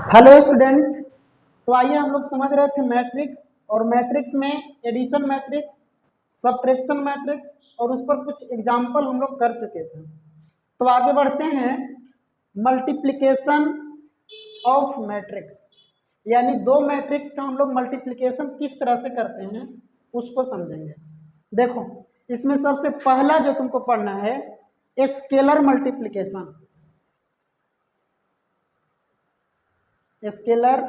Hello student. तो आइए हम लोग समझ रहे थे मैट्रिक्स, और मैट्रिक्स में एडिशन मैट्रिक्स, सबट्रैक्शन मैट्रिक्स, और उस पर कुछ एग्जाम्पल हम लोग कर चुके थे। तो आगे बढ़ते हैं, मल्टीप्लिकेशन ऑफ मैट्रिक्स, यानी दो मैट्रिक्स का हम लोग मल्टीप्लिकेशन किस तरह से करते हैं उसको समझेंगे। देखो, इसमें सबसे पहला जो तुमको पढ़ना है scalar multiplication. Scalar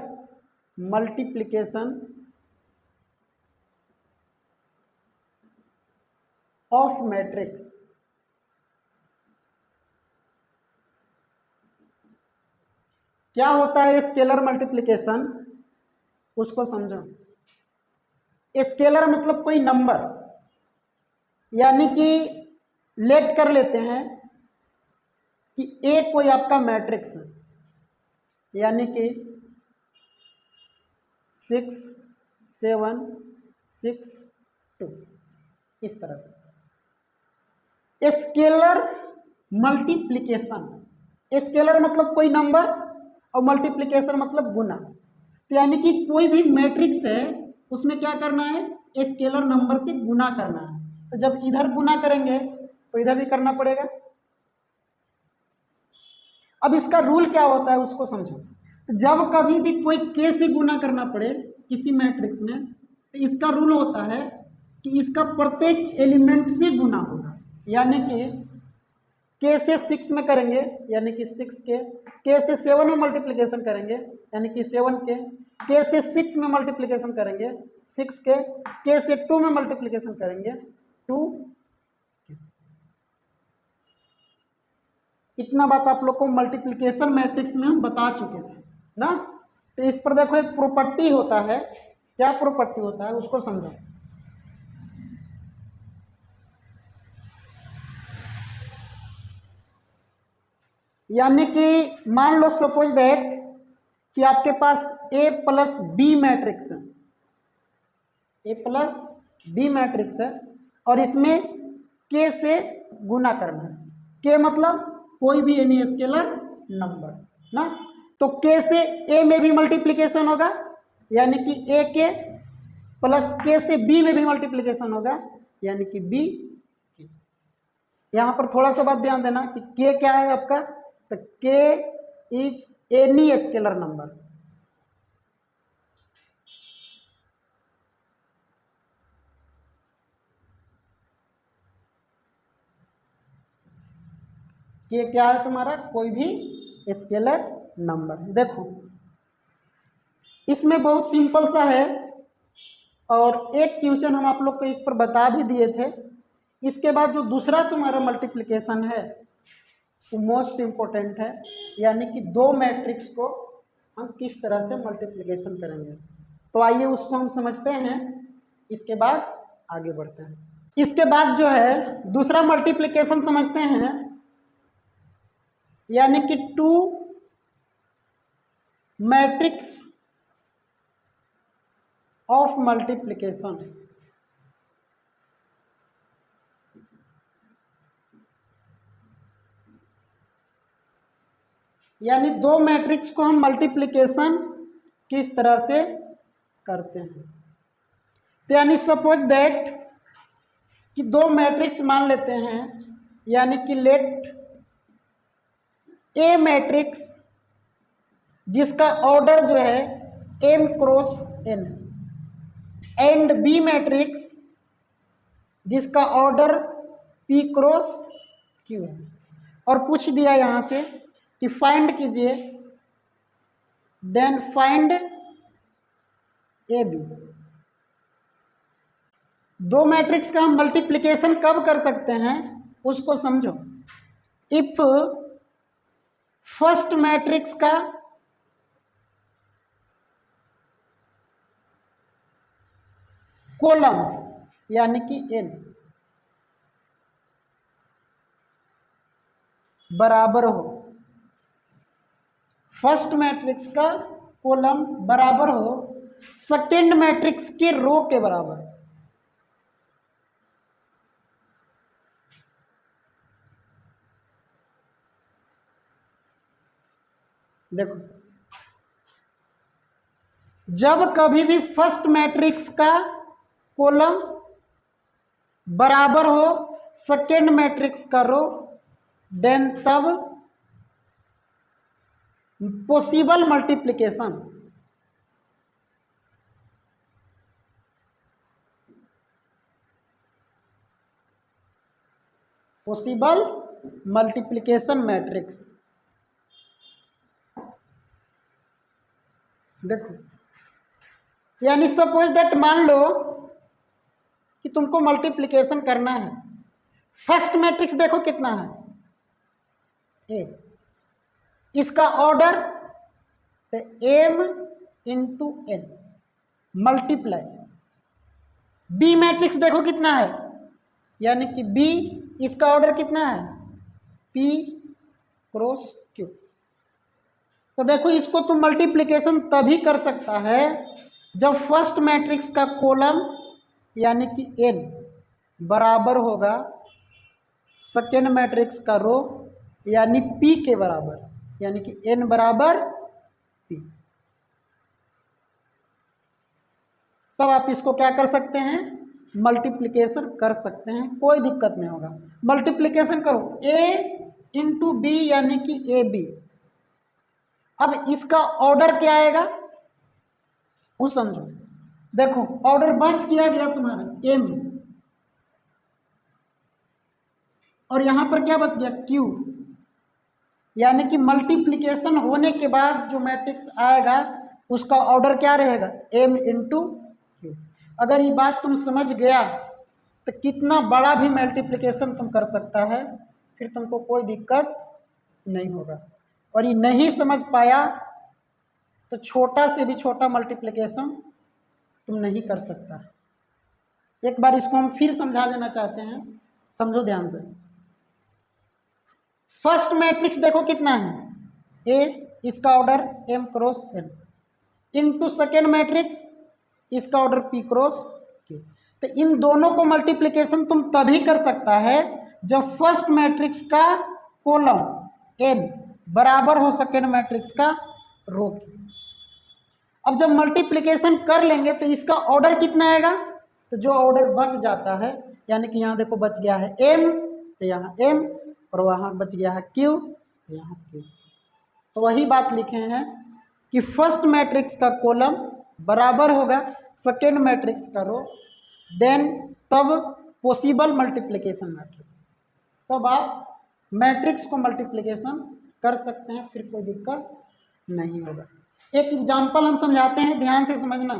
multiplication of matrix. क्या होता है स्केलर मल्टीप्लिकेशन, उसको समझो। स्केलर मतलब कोई नंबर, यानी कि लेट कर लेते हैं कि ए कोई आपका मैट्रिक्स है, यानी कि 6 7 6 2, इस तरह से स्केलर मल्टीप्लिकेशन। स्केलर मतलब कोई नंबर और मल्टीप्लिकेशन मतलब गुना। तो यानी कि कोई भी मैट्रिक्स है उसमें क्या करना है, स्केलर नंबर से गुना करना है। तो जब इधर गुना करेंगे तो इधर भी करना पड़ेगा। अब इसका रूल क्या होता है उसको समझो। तो जब कभी भी कोई के से गुना करना पड़े किसी मैट्रिक्स में, तो इसका रूल होता है कि इसका प्रत्येक एलिमेंट से गुना होगा। यानी कि के से 6 में करेंगे यानी कि 6 के से 7 में मल्टीप्लिकेशन करेंगे यानी कि 7 के से 6 में मल्टीप्लिकेशन करेंगे 6 के से 2 में मल्टीप्लिकेशन करेंगे 2। इतना बात आप लोग को मल्टीप्लिकेशन मैट्रिक्स में हम बता चुके थे ना। तो इस पर देखो एक प्रॉपर्टी होता है। क्या प्रॉपर्टी होता है उसको समझो। यानी कि मान लो सपोज दैट कि आपके पास ए प्लस बी मैट्रिक्स है, ए प्लस बी मैट्रिक्स है, और इसमें के से गुना करना है। के मतलब कोई भी एनी स्केलर नंबर ना। तो के से ए में भी मल्टीप्लिकेशन होगा, यानी कि ए के प्लस के से बी में भी मल्टीप्लिकेशन होगा, यानी कि बी। यहां पर थोड़ा सा बात ध्यान देना कि के क्या है आपका, तो के इज एनी स्केलर नंबर। के क्या है तुम्हारा, कोई भी स्केलर नंबर। देखो इसमें बहुत सिंपल सा है, और एक क्वेश्चन हम आप लोग को इस पर बता भी दिए थे। इसके बाद जो दूसरा तुम्हारा मल्टीप्लिकेशन है वो मोस्ट इम्पोर्टेंट है, यानी कि दो मैट्रिक्स को हम किस तरह से मल्टीप्लिकेशन करेंगे। तो आइए उसको हम समझते हैं, इसके बाद आगे बढ़ते हैं। इसके बाद जो है दूसरा मल्टीप्लिकेशन समझते हैं, यानी कि टू मैट्रिक्स ऑफ मल्टीप्लिकेशन। यानी दो मैट्रिक्स को हम मल्टीप्लिकेशन किस तरह से करते हैं। तो यानी सपोज दैट कि दो मैट्रिक्स मान लेते हैं, यानी कि लेट ए मैट्रिक्स जिसका ऑर्डर जो है m cross n, and B matrix जिसका ऑर्डर p क्रॉस q है। और पूछ दिया यहां से कि फाइंड कीजिए, देन फाइंड ए बी। दो मैट्रिक्स का हम मल्टीप्लिकेशन कब कर सकते हैं उसको समझो। इफ फर्स्ट मैट्रिक्स का कॉलम यानी कि n बराबर हो, फर्स्ट मैट्रिक्स का कॉलम बराबर हो सेकेंड मैट्रिक्स के रो के बराबर। देखो जब कभी भी फर्स्ट मैट्रिक्स का कॉलम बराबर हो सेकेंड मैट्रिक्स का रो, देन तब possible multiplication, possible multiplication matrix. देखो, यानी सपोज दैट मान लो कि तुमको मल्टीप्लिकेशन करना है। फर्स्ट मैट्रिक्स देखो कितना है, ए, इसका order m into n multiply. B matrix देखो कितना है, यानी कि b, इसका ऑर्डर कितना है, p क्रॉस q। तो देखो, इसको तुम मल्टीप्लिकेशन तभी कर सकता है जब फर्स्ट मैट्रिक्स का कॉलम यानी कि n बराबर होगा सेकेंड मैट्रिक्स का रो यानी p के बराबर, यानी कि n बराबर p। तब आप इसको क्या कर सकते हैं, मल्टीप्लिकेशन कर सकते हैं, कोई दिक्कत नहीं होगा। मल्टीप्लिकेशन करो a इंटू बी यानी कि ए बी। अब इसका ऑर्डर क्या आएगा वो समझो। देखो, ऑर्डर बच गया तुम्हारा m, और यहां पर क्या बच गया q, यानी कि मल्टीप्लिकेशन होने के बाद जो मैट्रिक्स आएगा उसका ऑर्डर क्या रहेगा, m इंटू क्यू। अगर ये बात तुम समझ गया तो कितना बड़ा भी मल्टीप्लिकेशन तुम कर सकता है, फिर तुमको कोई दिक्कत नहीं होगा। और ये नहीं समझ पाया तो छोटा से भी छोटा मल्टीप्लिकेशन तुम नहीं कर सकता। एक बार इसको हम फिर समझा देना चाहते हैं, समझो ध्यान से। फर्स्ट मैट्रिक्स देखो कितना है, ए, इसका order m cross n into second matrix, इसका ऑर्डर p क्रॉस q। तो इन दोनों को मल्टीप्लिकेशन तुम तभी कर सकता है जब फर्स्ट मैट्रिक्स का कॉलम n बराबर हो सेकेंड मैट्रिक्स का रो की। अब जब मल्टीप्लिकेशन कर लेंगे तो इसका ऑर्डर कितना आएगा, तो जो ऑर्डर बच जाता है, यानी कि यहाँ देखो बच गया है m, तो यहाँ m, और वहाँ बच गया है q, यहाँ q। तो वही बात लिखे हैं कि फर्स्ट मैट्रिक्स का कॉलम बराबर होगा सेकेंड मैट्रिक्स का रो, देन तब पॉसिबल मल्टीप्लिकेशन मैट्रिक्स। तब आप मैट्रिक्स को मल्टीप्लिकेशन कर सकते हैं, फिर कोई दिक्कत नहीं होगा। एक एग्जाम्पल हम समझाते हैं, ध्यान से समझना।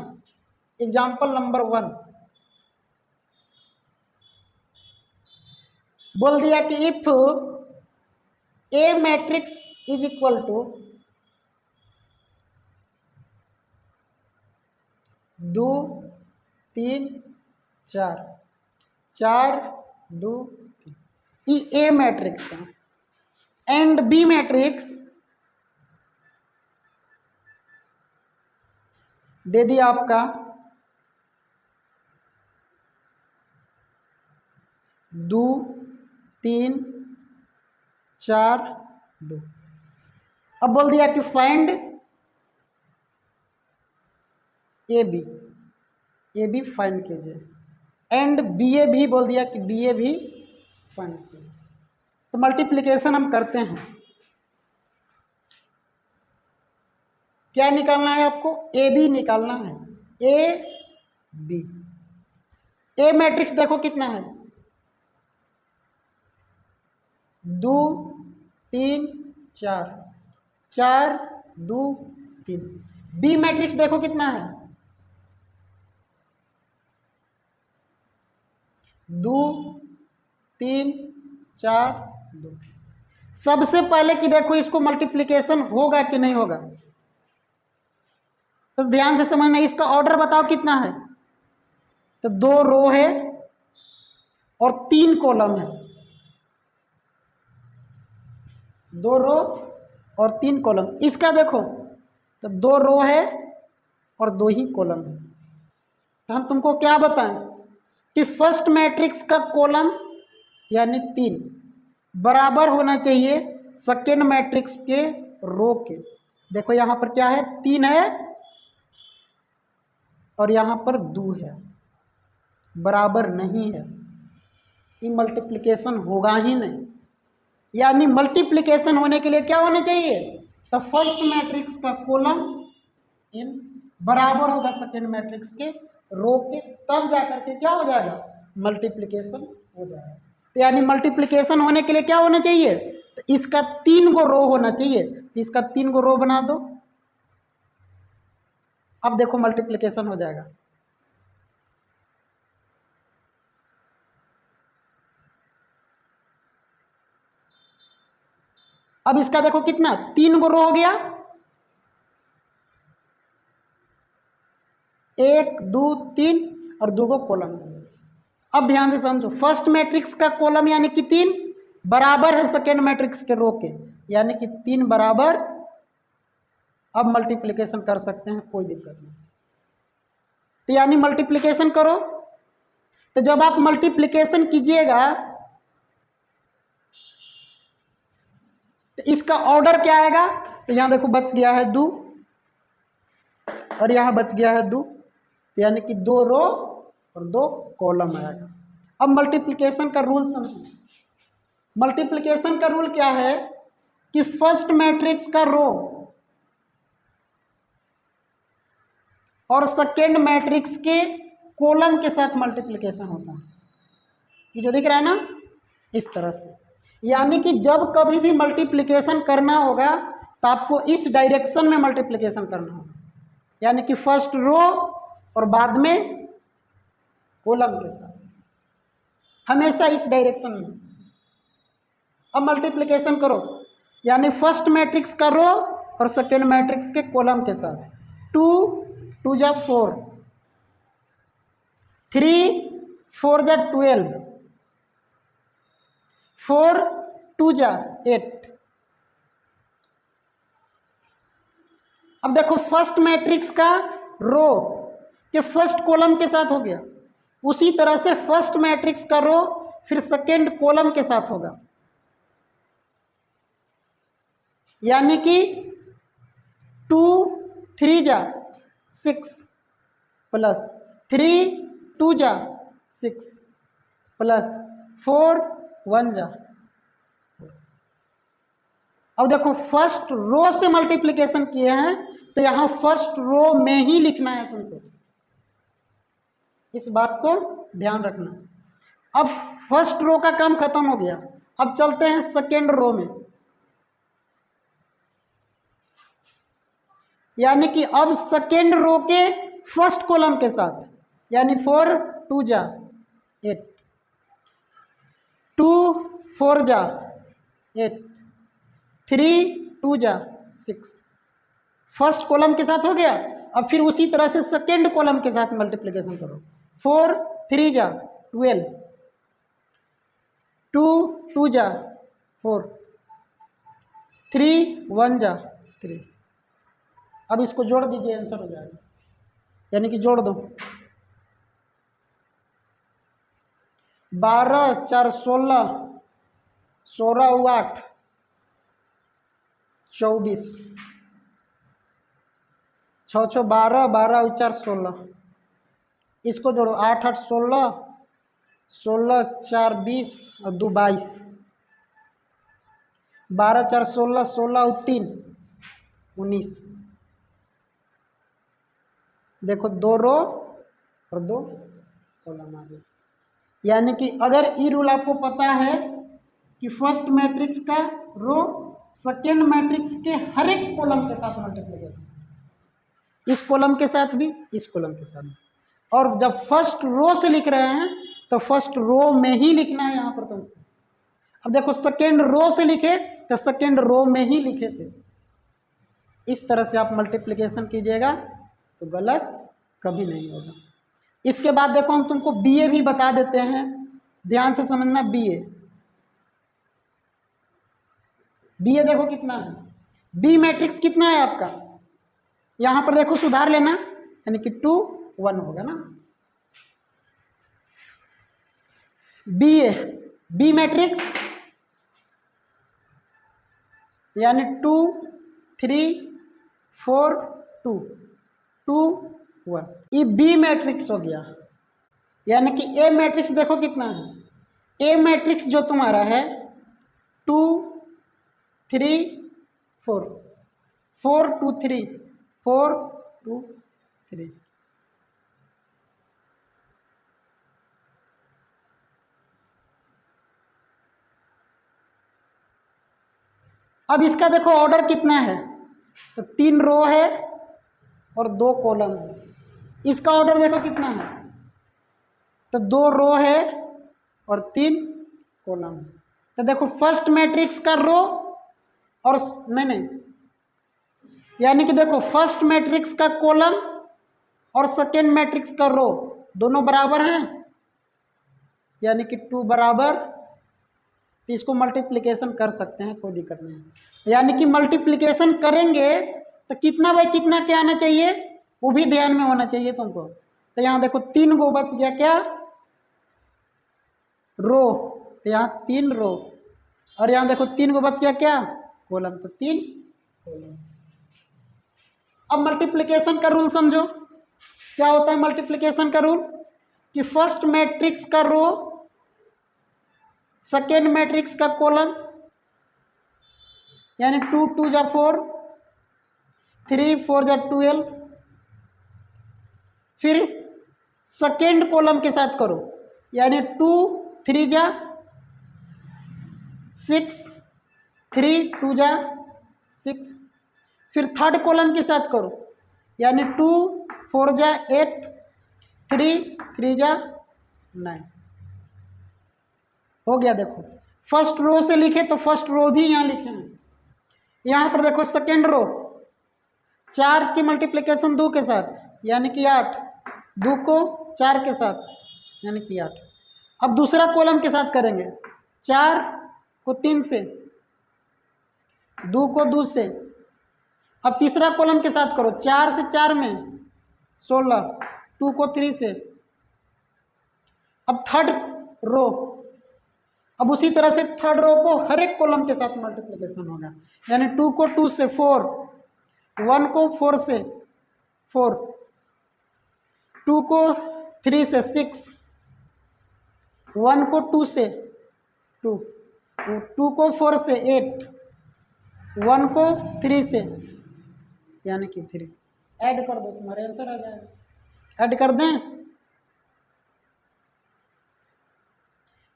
एग्जाम्पल नंबर 1 बोल दिया कि if A matrix is equal to 2 3 4, 4 2 3, ये ए मैट्रिक्स है। एंड बी मैट्रिक्स दे दिया आपका 2 3 4 2। अब बोल दिया कि फाइंड ए बी फाइंड कीजिए, एंड बी ए भी बोल दिया कि बी ए भी फाइंड कीजिए। तो मल्टीप्लिकेशन हम करते हैं, क्या निकालना है आपको, ए बी निकालना है, ए बी। ए मैट्रिक्स देखो कितना है, 2 3 4, 4 2 3। बी मैट्रिक्स देखो कितना है, 2 3 4 2। सबसे पहले कि देखो इसको मल्टीप्लिकेशन होगा कि नहीं होगा, तो ध्यान से समझना। इसका ऑर्डर बताओ कितना है, तो 2 रो है और 3 कॉलम है, 2 रो और 3 कॉलम। इसका देखो तो 2 रो है और 2 ही कॉलम है। तो हम तुमको क्या बताएं कि फर्स्ट मैट्रिक्स का कॉलम यानी 3 बराबर होना चाहिए सेकेंड मैट्रिक्स के रो के। देखो यहाँ पर क्या है, 3 है और यहाँ पर 2 है, बराबर नहीं है, ये मल्टीप्लिकेशन होगा ही नहीं। यानी मल्टीप्लिकेशन होने के लिए क्या होना चाहिए, तो फर्स्ट मैट्रिक्स का कॉलम इन बराबर होगा सेकेंड मैट्रिक्स के रो के, तब जाकर के क्या हो जाएगा, मल्टीप्लिकेशन हो जाएगा। तो यानी मल्टीप्लिकेशन होने के लिए क्या होना चाहिए, तो इसका 3 गो रो होना चाहिए, तो इसका 3 गो रो बना दो। अब देखो मल्टीप्लिकेशन हो जाएगा। अब इसका देखो कितना, 3 गो रो हो गया, 1 2 3 और 2 गो कॉलम। अब ध्यान से समझो, फर्स्ट मैट्रिक्स का कॉलम यानी कि 3 बराबर है सेकेंड मैट्रिक्स के रो के, यानी कि 3 बराबर। अब मल्टीप्लिकेशन कर सकते हैं, कोई दिक्कत नहीं। तो यानी मल्टीप्लिकेशन करो, तो जब आप मल्टीप्लिकेशन कीजिएगा तो इसका ऑर्डर क्या आएगा, तो यहां देखो बच गया है 2 और यहां बच गया है 2, तो यानी कि 2 रो और 2 कॉलम आएगा। अब मल्टीप्लिकेशन का रूल समझो। मल्टीप्लिकेशन का रूल क्या है कि फर्स्ट मैट्रिक्स का रो और सेकेंड मैट्रिक्स के कॉलम के साथ मल्टीप्लिकेशन होता है। ये जो दिख रहा है ना, इस तरह से। यानी कि जब कभी भी मल्टीप्लिकेशन करना होगा तो आपको इस डायरेक्शन में मल्टीप्लिकेशन करना होगा, यानी कि फर्स्ट रो और बाद में कॉलम के साथ, हमेशा इस डायरेक्शन में। अब मल्टीप्लिकेशन करो, यानी फर्स्ट मैट्रिक्स का रो और सेकेंड मैट्रिक्स के कॉलम के साथ। 2 2 जा 4, 3 4 जा 12, 4 2 जा 8। अब देखो फर्स्ट मैट्रिक्स का रो के फर्स्ट कॉलम के साथ हो गया, उसी तरह से फर्स्ट मैट्रिक्स का रो फिर सेकेंड कॉलम के साथ होगा, यानी कि 2 3 जा 6 प्लस 3 2 जा 6 प्लस 4 1 जा। अब देखो फर्स्ट रो से मल्टीप्लिकेशन किए हैं तो यहां फर्स्ट रो में ही लिखना है तुमको, इस बात को ध्यान रखना। अब फर्स्ट रो का काम खत्म हो गया, अब चलते हैं सेकेंड रो में। यानी कि अब सेकेंड रो के फर्स्ट कॉलम के साथ, यानी 4 2 जा 8, 2 4 जा 8, 3 2 जा 6, फर्स्ट कॉलम के साथ हो गया। अब फिर उसी तरह से सेकेंड कॉलम के साथ मल्टीप्लिकेशन करो। 4 3 जा 12, 2 2 जा 4, 3 1 जा 3। अब इसको जोड़ दीजिए, आंसर हो जाएगा, यानी कि जोड़ दो। 12 4 16, 16 8 24, 6 6 12, 12 4 16। इसको जोड़ो, 8 8 16, 16 4 20 और 2 22, 12 4 16, 16 3 19। देखो 2 रो और 2 कॉलम आ गए। यानी कि अगर ई रूल आपको पता है कि फर्स्ट मैट्रिक्स का रो सेकेंड मैट्रिक्स के हर एक कॉलम के साथ मल्टीप्लिकेशन, इस कॉलम के साथ भी, इस कॉलम के साथ भी। और जब फर्स्ट रो से लिख रहे हैं तो फर्स्ट रो में ही लिखना है यहाँ पर तुम। अब देखो सेकेंड रो से लिखे तो सेकेंड रो में ही लिखे थे। इस तरह से आप मल्टीप्लिकेशन कीजिएगा तो गलत कभी नहीं होगा। इसके बाद देखो हम तुमको बीए भी बता देते हैं, ध्यान से समझना। बीए बीए देखो कितना है, बी मैट्रिक्स कितना है आपका, यहां पर देखो सुधार लेना, यानी कि 2 1 होगा ना। बीए बी मैट्रिक्स यानी 2 3 4 2 2 1। ये बी मैट्रिक्स हो गया, यानी कि ए मैट्रिक्स देखो कितना है। ए मैट्रिक्स जो तुम्हारा है 2 3 4, 4 2 3, 4 2 3। अब इसका देखो ऑर्डर कितना है, तो 3 रो है और 2 कॉलम है। इसका ऑर्डर देखो कितना है, तो 2 रो है और 3 कॉलम है। तो देखो फर्स्ट मैट्रिक्स का रो और नहीं, यानी कि देखो फर्स्ट मैट्रिक्स का कॉलम और सेकेंड मैट्रिक्स का रो दोनों बराबर हैं, यानी कि 2 बराबर, तो इसको मल्टीप्लिकेशन कर सकते हैं, कोई दिक्कत नहीं है। यानी कि मल्टीप्लिकेशन करेंगे तो कितना बाई कितना क्या आना चाहिए, वो भी ध्यान में होना चाहिए तुमको। तो यहाँ देखो 3 गो बच गया क्या, रो, तो यहाँ 3 रो, और यहाँ देखो 3 गो बच गया क्या, कॉलम, तो 3 कॉलम। अब मल्टीप्लिकेशन का रूल समझो, क्या होता है मल्टीप्लिकेशन का रूल, कि फर्स्ट मैट्रिक्स का रो, सेकेंड मैट्रिक्स का कॉलम, यानी 2 2 जा 4, 3 4 जा 12, फिर सेकेंड कॉलम के साथ करो, यानी 2 3 जा 6, 3 2 जा 6, फिर थर्ड कॉलम के साथ करो, यानी 2 4 जा 8, 3 3 जा 9। हो गया। देखो फर्स्ट रो से लिखे तो फर्स्ट रो भी यहाँ लिखे हैं। यहाँ पर देखो सेकेंड रो, 4 की मल्टीप्लिकेशन 2 के साथ, यानी कि 8, 2 को 4 के साथ, यानी कि 8। अब दूसरा कॉलम के साथ करेंगे, 4 को 3 से, 2 को 2 से। अब तीसरा कॉलम के साथ करो, 4 से 4 में 16, 2 को 3 से। अब थर्ड रो, अब उसी तरह से थर्ड रो को हर एक कॉलम के साथ मल्टीप्लिकेशन होगा, यानी 2 को 2 से 4, 1 को 4 से 4, 2 को 3 से 6, 1 को 2 से 2, 2 को 4 से 8, 1 को 3 से, यानी कि 3। ऐड कर दो, तुम्हारा आंसर आ जाएगा। ऐड कर दें,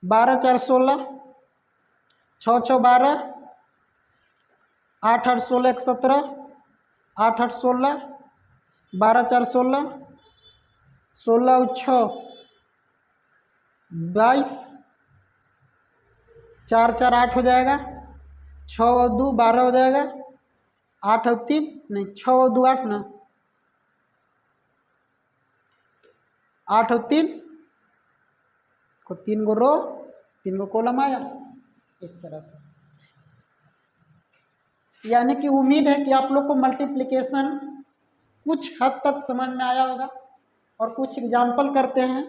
12 4 16, 6 6 12, 8 8 16 1 17, 8 8 16, 12 4 16, 16 6 22, 4 4 8 हो जाएगा, 6 और 2 12 हो जाएगा, 8 और 3 नहीं, 6 और 2 8 ना, 8 और 3, इसको 3 गो रो 3 गो कॉलम आया इस तरह से। यानी कि उम्मीद है कि आप लोग को मल्टीप्लिकेशन कुछ हद तक समझ में आया होगा, और कुछ एग्जाम्पल करते हैं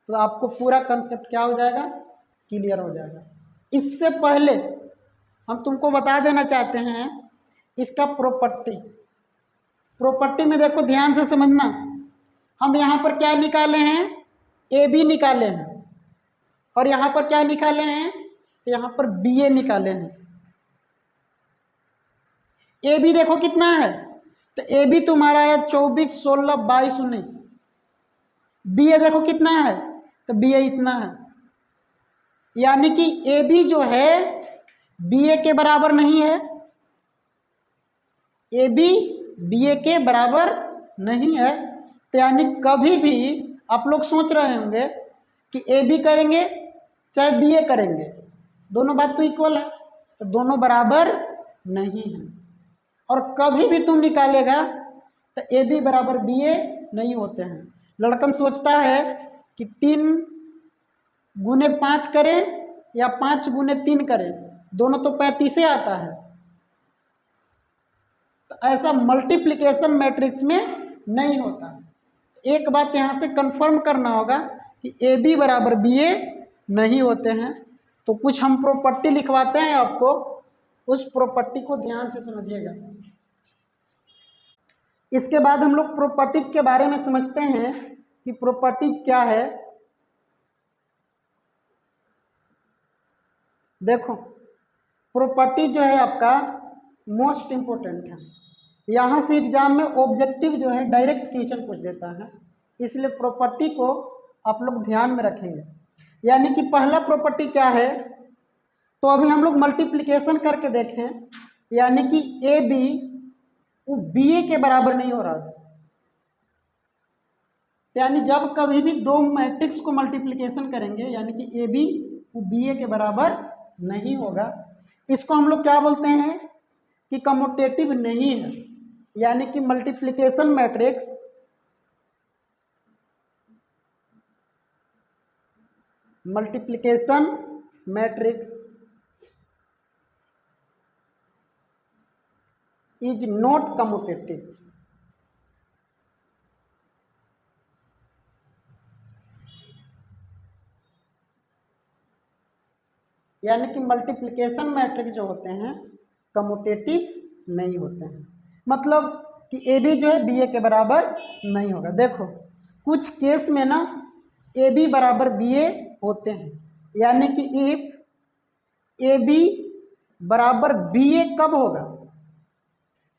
तो आपको पूरा कंसेप्ट क्या हो जाएगा, क्लियर हो जाएगा। इससे पहले हम तुमको बता देना चाहते हैं इसका प्रॉपर्टी में देखो ध्यान से समझना। हम यहाँ पर क्या निकाले हैं, ए बी निकाले हैं, और यहाँ पर क्या निकाले हैं, तो यहाँ पर बी ए निकाले हैं। ए बी देखो कितना है, तो ए बी तुम्हारा है 24 16 22 19। बी ए देखो कितना है, तो बी ए इतना है, यानी कि ए बी जो है बी ए के बराबर नहीं है। ए बी बी ए के बराबर नहीं है, तो यानी कभी भी आप लोग सोच रहे होंगे कि ए बी करेंगे चाहे बी ए करेंगे, दोनों बात तो इक्वल है, तो दोनों बराबर नहीं है। और कभी भी तुम निकालेगा तो ए बी बराबर बी ए नहीं होते हैं। लड़कन सोचता है कि 3 गुने 5 करें या 5 गुने 3 करें, दोनों तो 35 आता है। तो ऐसा मल्टीप्लिकेशन मैट्रिक्स में नहीं होता है। एक बात यहाँ से कंफर्म करना होगा कि ए बी बराबर बी ए नहीं होते हैं। तो कुछ हम प्रॉपर्टी लिखवाते हैं आपको, उस प्रॉपर्टी को ध्यान से समझिएगा। इसके बाद हम लोग प्रॉपर्टीज के बारे में समझते हैं कि प्रॉपर्टीज क्या है। देखो, प्रॉपर्टी जो है आपका मोस्ट इम्पोर्टेंट है। यहाँ से एग्जाम में ऑब्जेक्टिव जो है डायरेक्ट क्वेश्चन पूछ देता है, इसलिए प्रॉपर्टी को आप लोग ध्यान में रखेंगे। यानी कि पहला प्रॉपर्टी क्या है, तो अभी हम लोग मल्टीप्लिकेशन करके देखें, यानी कि ए बी वो बी ए के बराबर नहीं हो रहा था। यानी जब कभी भी दो मैट्रिक्स को मल्टीप्लिकेशन करेंगे यानी कि ए बी वो बी ए के बराबर नहीं होगा। इसको हम लोग क्या बोलते हैं कि कम्यूटेटिव नहीं है। यानी कि multiplication matrix is not commutative. यानी कि मल्टीप्लिकेशन मैट्रिक्स जो होते हैं कम्यूटेटिव नहीं होते हैं, मतलब कि ए बी जो है बी ए के बराबर नहीं होगा। देखो, कुछ केस में ना ए बी बराबर बी ए होते हैं, यानी कि इफ ए बी बराबर बी ए कब होगा,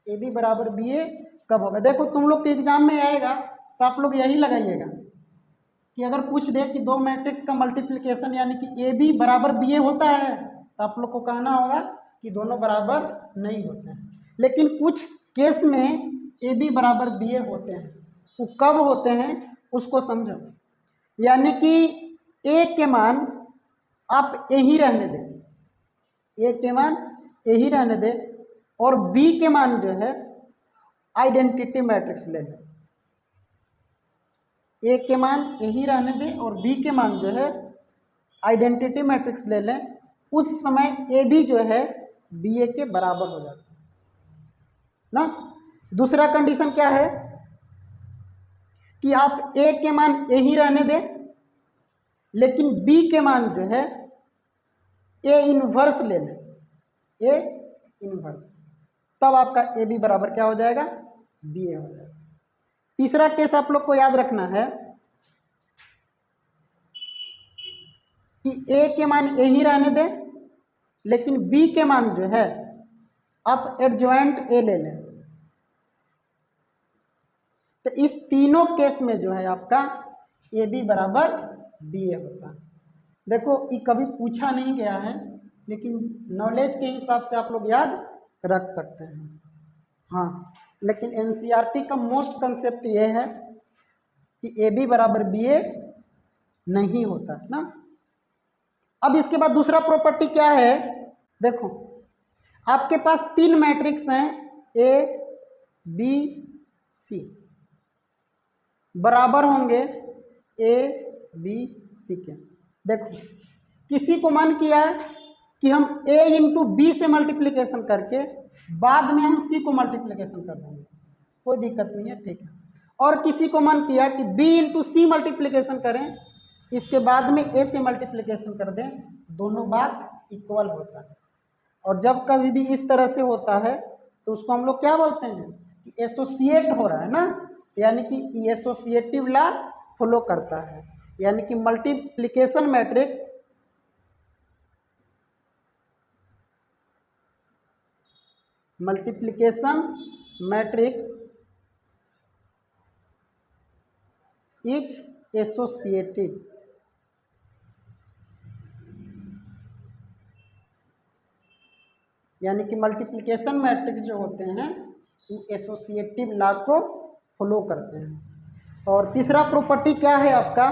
ए बी बराबर बी ए कब होगा। देखो, तुम लोग के एग्जाम में आएगा तो आप लोग यही लगाइएगा कि अगर पूछ दे कि दो मैट्रिक्स का मल्टीप्लिकेशन यानी कि ए बी बराबर बी ए होता है, तो आप लोग को कहना होगा कि दोनों बराबर नहीं होते हैं। लेकिन कुछ केस में ए बी बराबर बी ए होते हैं, वो कब होते हैं उसको समझो। यानी कि ए के मान आप ए ही रहने दें, ए के मान ए ही रहने दें, और बी के मान जो है आइडेंटिटी मैट्रिक्स ले लें। ए के मान ए ही रहने दें और बी के मान जो है आइडेंटिटी मैट्रिक्स ले लें, उस समय ए बी जो है बी ए के बराबर हो जाता है ना। दूसरा कंडीशन क्या है कि आप ए के मान ए ही रहने दें, लेकिन बी के मान जो है ए इनवर्स ले लें, ए इनवर्स, तब आपका ए बी बराबर क्या हो जाएगा, बी ए हो जाएगा। तीसरा केस आप लोग को याद रखना है कि ए के मान ए ही रहने दें, लेकिन बी के मान जो है आप एडजॉइंट ए ले लें। तो इस तीनों केस में जो है आपका ए बी बराबर बी ए होता है। देखो, ये कभी पूछा नहीं गया है, लेकिन नॉलेज के हिसाब से आप लोग याद रख सकते हैं। हाँ, लेकिन एनसीईआरटी का मोस्ट कंसेप्ट ये है कि ए बी बराबर बी ए नहीं होता है ना। अब इसके बाद दूसरा प्रॉपर्टी क्या है, देखो आपके पास तीन मैट्रिक्स हैं ए बी सी, बराबर होंगे ए बी सी के। देखो, किसी को मन किया कि हम a इंटू बी से मल्टीप्लिकेशन करके बाद में हम c को मल्टीप्लिकेशन कर देंगे, कोई दिक्कत नहीं है, ठीक है। और किसी को मन किया कि b इंटू सी मल्टीप्लिकेशन करें, इसके बाद में a से मल्टीप्लिकेशन कर दें, दोनों बात इक्वल होता है। और जब कभी भी इस तरह से होता है तो उसको हम लोग क्या बोलते हैं कि एसोसिएट हो रहा है ना, यानी कि एसोसिएटिव लॉ फॉलो करता है। यानी कि मल्टीप्लिकेशन मैट्रिक्स इज एसोसिएटिव। यानी कि मल्टीप्लिकेशन मैट्रिक्स जो होते हैं वो एसोसिएटिव लॉ को फॉलो करते हैं। और तीसरा प्रॉपर्टी क्या है आपका,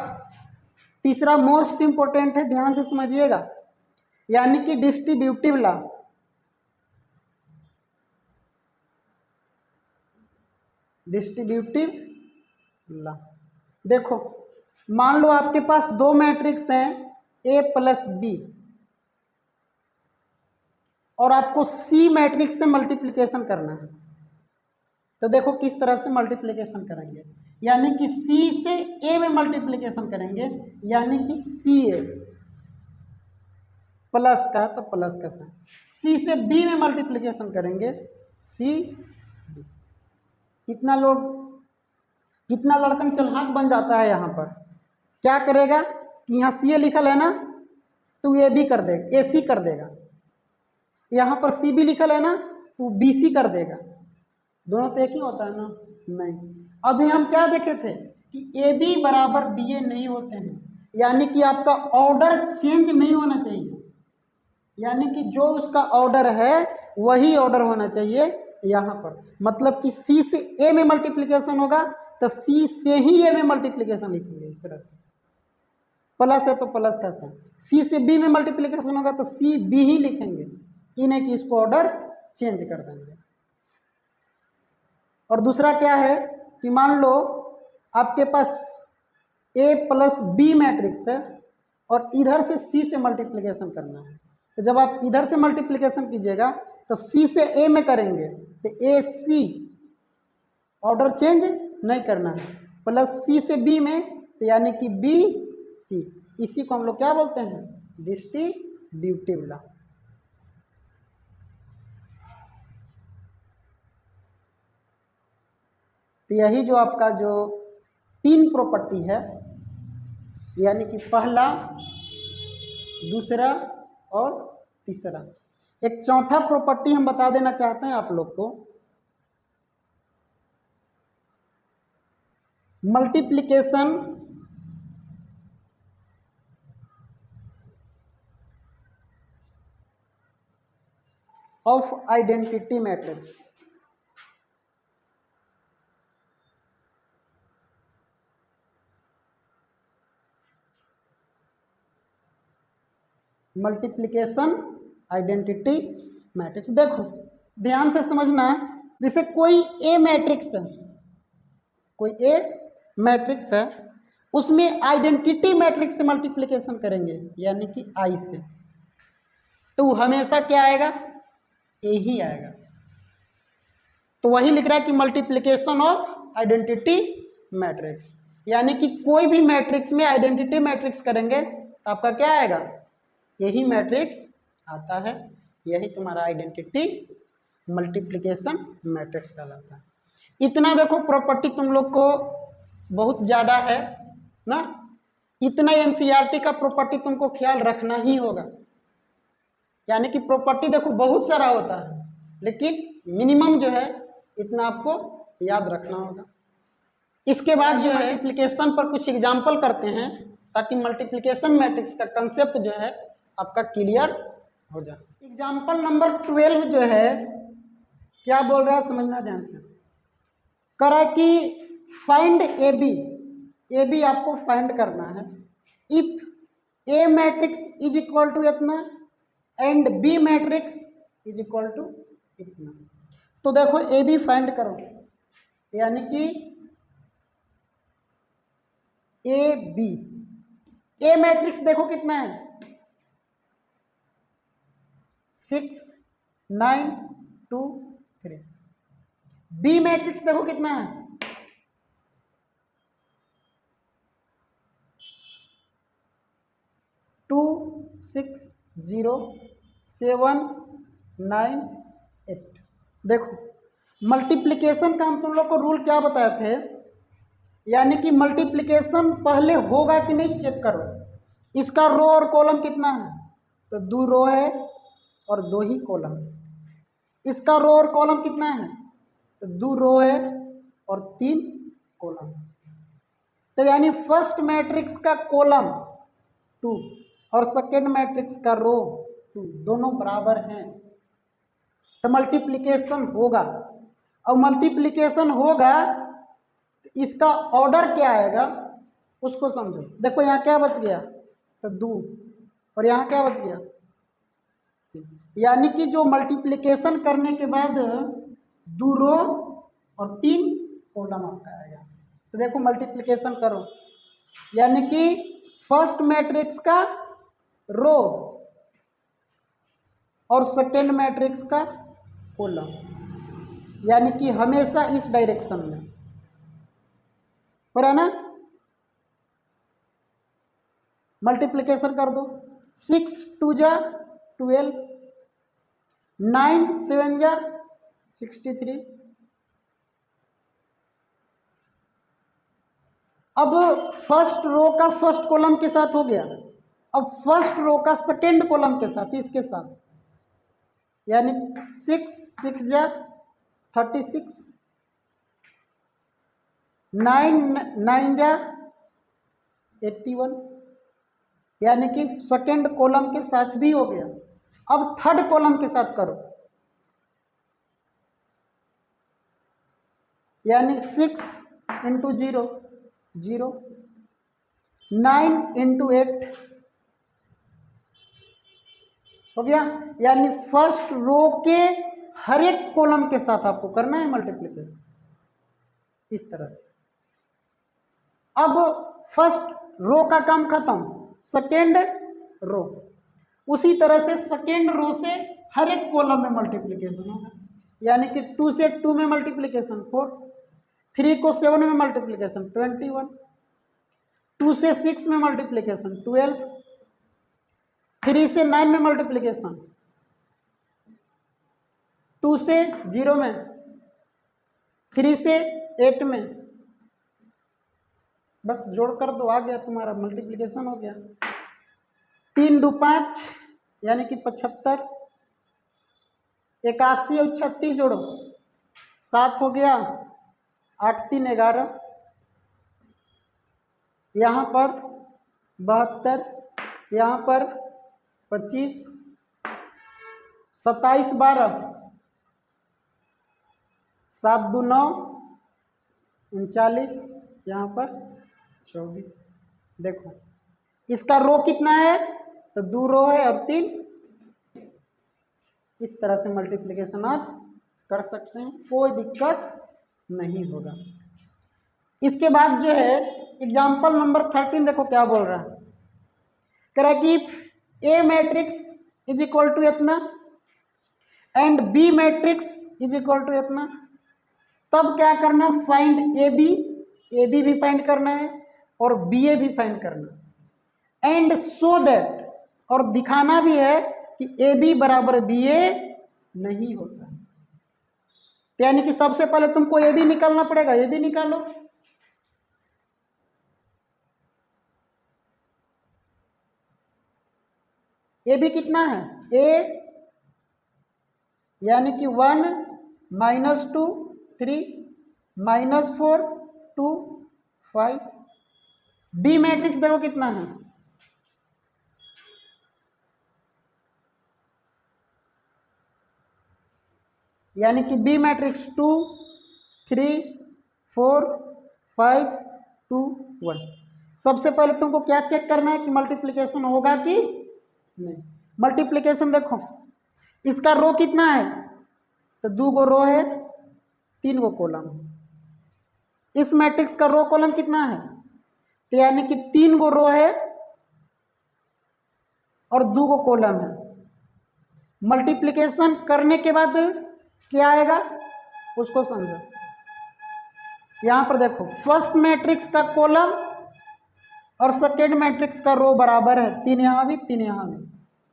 तीसरा मोस्ट इंपोर्टेंट है, ध्यान से समझिएगा, यानी कि डिस्ट्रीब्यूटिव लॉ। डिस्ट्रीब्यूटिव लॉ, देखो मान लो आपके पास दो मैट्रिक्स हैं ए प्लस बी, और आपको सी मैट्रिक्स से मल्टीप्लिकेशन करना है। तो देखो किस तरह से मल्टीप्लिकेशन करेंगे, यानी कि सी से ए में मल्टीप्लिकेशन करेंगे, यानी कि सी ए प्लस का है तो प्लस का साइन, सी से बी में मल्टीप्लिकेशन करेंगे, सी बी। कितना लड़कन चलहाक बन जाता है यहाँ पर, क्या करेगा कि यहाँ सी ए लिखल है ना, तो ए बी कर देगा, ए सी कर देगा। यहाँ पर सी बी लिखल है ना, तो बी सी कर देगा। दोनों तो एक ही होता है ना? नहीं। अभी हम क्या देखे थे कि ए बी बराबर बी ए नहीं होते हैं, यानी कि आपका ऑर्डर चेंज नहीं होना चाहिए, यानी कि जो उसका ऑर्डर है वही ऑर्डर होना चाहिए यहाँ पर। मतलब कि सी से ए में मल्टीप्लिकेशन होगा तो सी से ही ए में मल्टीप्लिकेशन लिखेंगे इस तरह से। प्लस है तो प्लस का साइन, सी से बी में मल्टीप्लिकेशन होगा तो सी बी ही लिखेंगे, इन्हें कि इसको ऑर्डर चेंज कर देंगे। और दूसरा क्या है कि मान लो आपके पास ए प्लस बी मैट्रिक्स है और इधर से सी से मल्टीप्लिकेशन करना है, तो जब आप इधर से मल्टीप्लिकेशन कीजिएगा तो सी से ए में करेंगे तो ए सी, ऑर्डर चेंज नहीं करना है। प्लस सी से बी में तो यानी कि बी सी, इसी को हम लोग क्या बोलते हैं, डिस्ट्रीब्यूटिव लॉ। तो यही जो आपका जो 3 प्रॉपर्टी है, यानी कि पहला, दूसरा और तीसरा। एक चौथा प्रॉपर्टी हम बता देना चाहते हैं आप लोग को, multiplication of identity matrix. Multiplication identity matrix. देखो ध्यान से समझना, जैसे कोई ए मैट्रिक्स है, कोई ए मैट्रिक्स है, उसमें आइडेंटिटी मैट्रिक्स से मल्टीप्लिकेशन करेंगे यानी कि आई से, तो हमेशा क्या आएगा, ए ही आएगा। तो वही लिख रहा है कि मल्टीप्लिकेशन ऑफ आइडेंटिटी मैट्रिक्स, यानी कि कोई भी मैट्रिक्स में आइडेंटिटी मैट्रिक्स करेंगे तो आपका क्या आएगा, यही मैट्रिक्स आता है, यही तुम्हारा आइडेंटिटी मल्टीप्लिकेशन मैट्रिक्स कहलाता है। इतना देखो प्रॉपर्टी तुम लोग को बहुत ज़्यादा है ना, इतना एनसीईआरटी का प्रॉपर्टी तुमको ख्याल रखना ही होगा। यानी कि प्रॉपर्टी देखो बहुत सारा होता है, लेकिन मिनिमम जो है इतना आपको याद रखना होगा। इसके बाद जो है मल्टीप्लिकेशन पर कुछ एग्जाम्पल करते हैं, ताकि मल्टीप्लिकेशन मैट्रिक्स का कंसेप्ट जो है आपका क्लियर हो जाए। एग्जाम्पल नंबर 12 जो है क्या बोल रहा है, समझना ध्यान से। करा कि फाइंड ए बी आपको फाइंड करना है if A matrix is equal to इतना and B matrix is equal to इतना। तो देखो ए बी फाइंड करो, यानी कि ए बी, ए मैट्रिक्स देखो कितना है, 6 9 2 3। बी मैट्रिक्स देखो कितना है, 2 6 0 7 9 8। देखो मल्टीप्लिकेशन का हम तुम लोग को रूल क्या बताए थे, यानी कि मल्टीप्लिकेशन पहले होगा कि नहीं चेक करो। इसका रो और कॉलम कितना है, तो 2 रो है और 2 ही कॉलम। इसका रो और कॉलम कितना है, तो 2 रो है और 3 कॉलम। तो यानी फर्स्ट मैट्रिक्स का कॉलम 2 और सेकेंड मैट्रिक्स का रो 2 दोनों बराबर हैं, तो मल्टीप्लिकेशन होगा। और मल्टीप्लिकेशन होगा तो इसका ऑर्डर क्या आएगा उसको समझो। देखो यहाँ क्या बच गया, तो 2 और यहाँ क्या बच गया, यानी कि जो मल्टीप्लिकेशन करने के बाद 2 रो और 3 कॉलम आपका आएगा। तो देखो मल्टीप्लिकेशन करो, यानी कि फर्स्ट मैट्रिक्स का रो और सेकेंड मैट्रिक्स का कॉलम, यानी कि हमेशा इस डायरेक्शन में हो रहा है ना। मल्टीप्लिकेशन कर दो, 6 2 जा 12, 9 7 जा 63, अब फर्स्ट रो का फर्स्ट कॉलम के साथ हो गया, अब फर्स्ट रो का सेकेंड कॉलम के साथ, इसके साथ, यानी 6 जा 36, 9 जा 81, यानी कि सेकेंड कॉलम के साथ भी हो गया। अब थर्ड कॉलम के साथ करो, यानी 6 इंटू 0 0, 9 इंटू 8 हो गया। यानी फर्स्ट रो के हर एक कॉलम के साथ आपको करना है मल्टीप्लिकेशन, इस तरह से। अब फर्स्ट रो का काम खत्म, सेकेंड रो, उसी तरह से सेकेंड रो से हर एक कॉलम में मल्टीप्लिकेशन होगा, यानी कि 2 से 2 में मल्टीप्लिकेशन 4, 3 को 7 में मल्टीप्लिकेशन 21, 2 से 6 में मल्टीप्लिकेशन 12, 3 से 9 में मल्टीप्लिकेशन, 2 से 0 में, 3 से 8 में, बस जोड़ कर दो, आ गया तुम्हारा मल्टीप्लिकेशन हो गया। 3 दू 5 यानी कि 75, 81 और 36 जोड़ो 7 हो गया, 8 3 11, यहाँ पर 72, यहाँ पर 25, 27 12, 7 2 9 39, यहाँ पर 24। देखो इसका रो कितना है, तो 2 रो है और 3, इस तरह से मल्टीप्लिकेशन आप कर सकते हैं, कोई दिक्कत नहीं होगा। इसके बाद जो है एग्जाम्पल नंबर 13 देखो क्या बोल रहा है, कह रहा है कि A matrix is equal to इतना and B matrix is equal to इतना, तब क्या करना, फाइंड ए बी भी फाइंड करना है और बी ए भी फाइंड करना है, एंड सो दैट, और दिखाना भी है कि ए बी बराबर बी ए नहीं होता। यानी कि सबसे पहले तुमको ए बी निकालना पड़ेगा, ए बी निकालो। ए बी कितना है, ए यानी कि 1 -2 3 -4 2 5, बी मैट्रिक्स देखो कितना है, यानी कि बी मैट्रिक्स 2 3 4 5 2 1। सबसे पहले तुमको क्या चेक करना है कि मल्टीप्लिकेशन होगा कि नहीं। मल्टीप्लिकेशन देखो, इसका रो कितना है, तो 2 गो रो है 3 गो कॉलम। इस मैट्रिक्स का रो कॉलम कितना है, तो यानी कि 3 गो रो है और 2 गो कॉलम है। मल्टीप्लिकेशन करने के बाद क्या आएगा उसको समझो। यहां पर देखो फर्स्ट मैट्रिक्स का कॉलम और सेकेंड मैट्रिक्स का रो बराबर है, 3 यहां भी 3 यहां भी,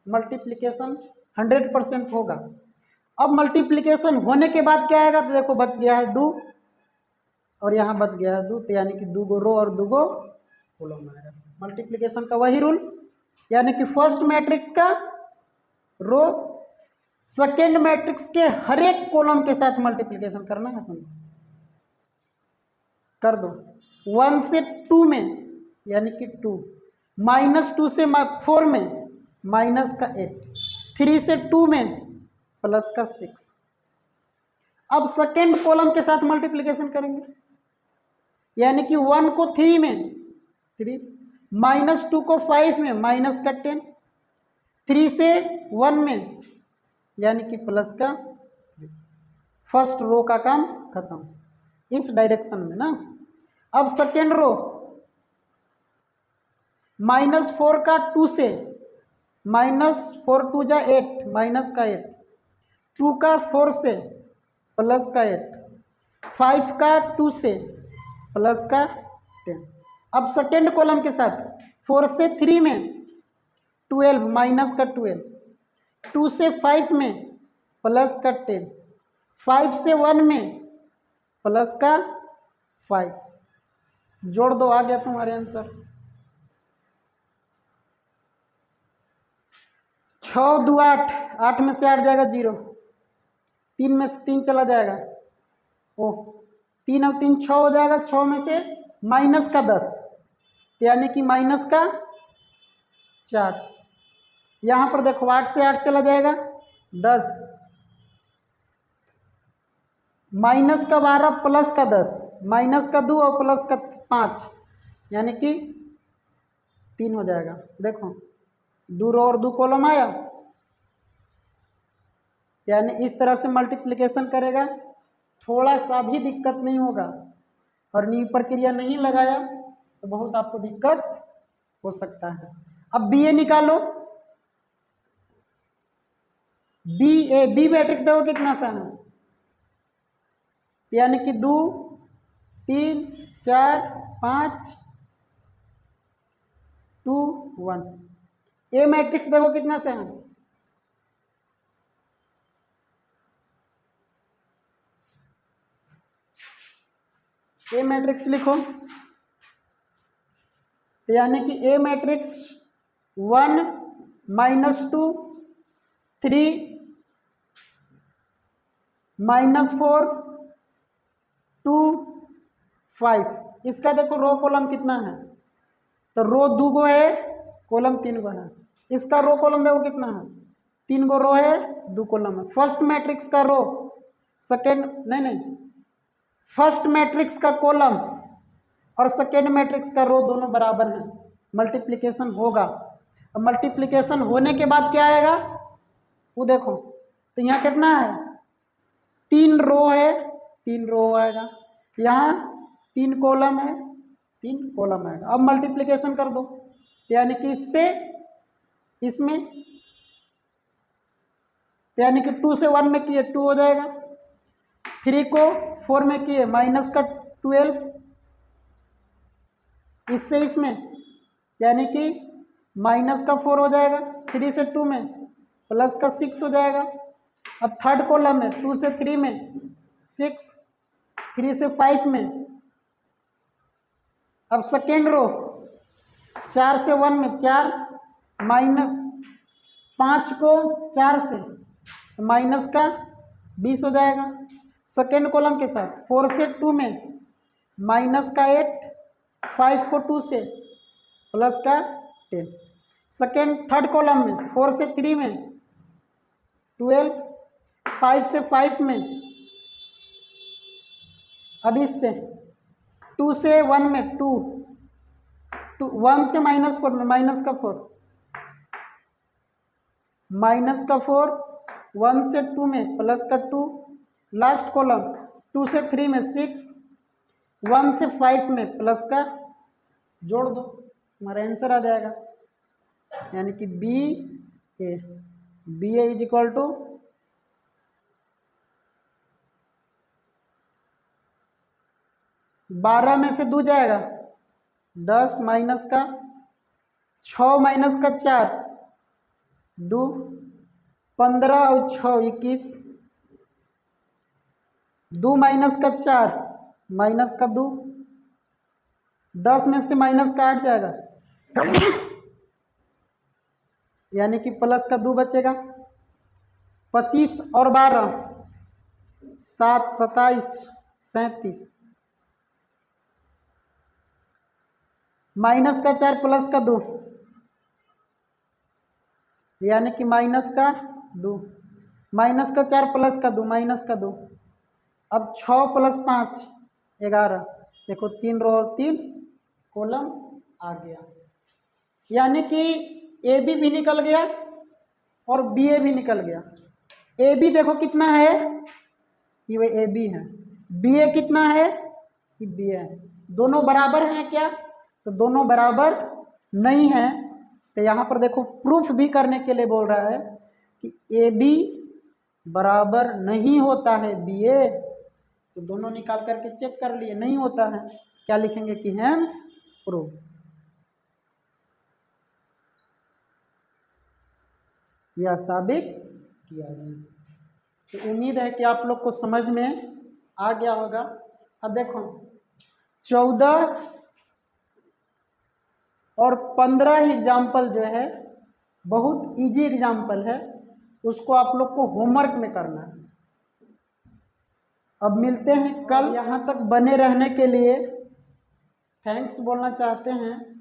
मल्टीप्लिकेशन 100% होगा। अब मल्टीप्लिकेशन होने के बाद क्या आएगा, तो देखो बच गया है 2 और यहाँ बच गया है 2, तो यानी कि 2 गो रो और 2 गो कॉलम आएगा। मल्टीप्लिकेशन का वही रूल, यानी कि फर्स्ट मैट्रिक्स का रो सेकेंड मैट्रिक्स के हर एक कॉलम के साथ मल्टीप्लिकेशन करना है तुमको, कर दो। 1 से 2 में यानी कि 2, -2 से 4 में माइनस का 8, 3 से 2 में प्लस का 6। अब सेकेंड कॉलम के साथ मल्टीप्लिकेशन करेंगे, यानी कि 1 को 3 में 3, -2 को 5 में माइनस का 10, 3 से 1 में यानी कि प्लस का 3। फर्स्ट रो का काम खत्म, इस डायरेक्शन में ना। अब सेकेंड रो -4 का 2 से, -4 2 जा 8, माइनस का 8, 2 का 4 से प्लस का 8, 5 का 2 से प्लस का 10। अब सेकेंड कॉलम के साथ 4 से 3 में 12, माइनस का 12, 2 से 5 में प्लस का 10, 5 से 1 में प्लस का 5। जोड़ दो, आ गया तुम्हारे आंसर। 6 2 8, 8 में से 8 जाएगा 0, 3 में से 3 चला जाएगा, ओ 3 और 3 6 हो जाएगा, 6 में से माइनस का 10, यानी कि माइनस का 4। यहाँ पर देखो 8 से 8 चला जाएगा 10, माइनस का 12 प्लस का 10, माइनस का 2 और प्लस का 5, यानी कि 3 हो जाएगा। देखो 2 रो और 2 कॉलम आया, यानी इस तरह से मल्टीप्लिकेशन करेगा, थोड़ा सा भी दिक्कत नहीं होगा। और नी प्रक्रिया नहीं लगाया तो बहुत आपको दिक्कत हो सकता है। अब बी ए निकालो, बी मैट्रिक्स देखो कितना सा है, यानी कि 2 3 4 5 2 1। ए मैट्रिक्स देखो कितना सा है, ए मैट्रिक्स लिखो, यानी कि ए मैट्रिक्स 1 -2 3 -4 2 5। इसका देखो रो कॉलम कितना है, तो रो 2 गो है, कॉलम 3 गो है। इसका रो कॉलम देखो कितना है, 3 गो रो है 2 कॉलम है। फर्स्ट मैट्रिक्स का रो, सेकेंड नहीं, फर्स्ट मैट्रिक्स का कॉलम और सेकेंड मैट्रिक्स का रो दोनों बराबर हैं, मल्टीप्लिकेशन होगा। अब मल्टीप्लिकेशन होने के बाद क्या आएगा वो देखो, तो यहाँ कितना है, 3 रो है, 3 रो आएगा, यहाँ 3 कॉलम है, 3 कॉलम आएगा। अब मल्टीप्लिकेशन कर दो, यानी कि इससे इसमें, यानी कि 2 से 1 में किए 2 हो जाएगा, 3 को 4 में किए माइनस का 12, इससे इसमें यानी कि माइनस का 4 हो जाएगा, 3 से 2 में प्लस का 6 हो जाएगा। अब थर्ड कॉलम में 2 से 3 में 6, 3 से 5 में। अब सेकेंड रो 4 से 1 में 4, माइनस 5 को 4 से माइनस का 20 हो जाएगा। सेकेंड कॉलम के साथ 4 से 2 में माइनस का 8, 5 को 2 से प्लस का 10। सेकेंड थर्ड कॉलम में 4 से 3 में 12, 5 से 5 में, अब इससे 2 से 1 में 2, 1 से -4 में माइनस का 4, माइनस का 4, 1 से 2 में प्लस का 2, लास्ट कॉलम 2 से 3 में 6, 1 से 5 में प्लस का, जोड़ दो हमारा आंसर आ जाएगा, यानी कि B A is equal to 12 में से 2 जाएगा 10, माइनस का 6 माइनस का 4 2, 15 और 6 21, 2 माइनस का 4 माइनस का 2, 10 में से माइनस का 8 जाएगा, यानी कि प्लस का 2 बचेगा। 25 और 12 7, 27 37, माइनस का 4 प्लस का 2, यानी कि माइनस का 2, माइनस का 4 प्लस का 2 माइनस का 2। अब 6 प्लस 5 11, देखो 3 रो और 3 कॉलम आ गया, यानी कि ए बी भी निकल गया और बी ए भी निकल गया। ए बी देखो कितना है कि वह ए बी है, बी ए कितना है कि बी ए है। दोनों बराबर हैं क्या, तो दोनों बराबर नहीं है। तो यहाँ पर देखो प्रूफ भी करने के लिए बोल रहा है कि ए बी बराबर नहीं होता है बी ए, तो दोनों निकाल करके चेक कर लिए नहीं होता है, क्या लिखेंगे कि हेंस प्रूफ। यह साबित किया गया। तो उम्मीद है कि आप लोग को समझ में आ गया होगा। अब देखो 14 और 15 एग्जाम्पल जो है बहुत इजी एग्जाम्पल है, उसको आप लोग को होमवर्क में करना है। अब मिलते हैं कल। यहाँ तक बने रहने के लिए थैंक्स बोलना चाहते हैं।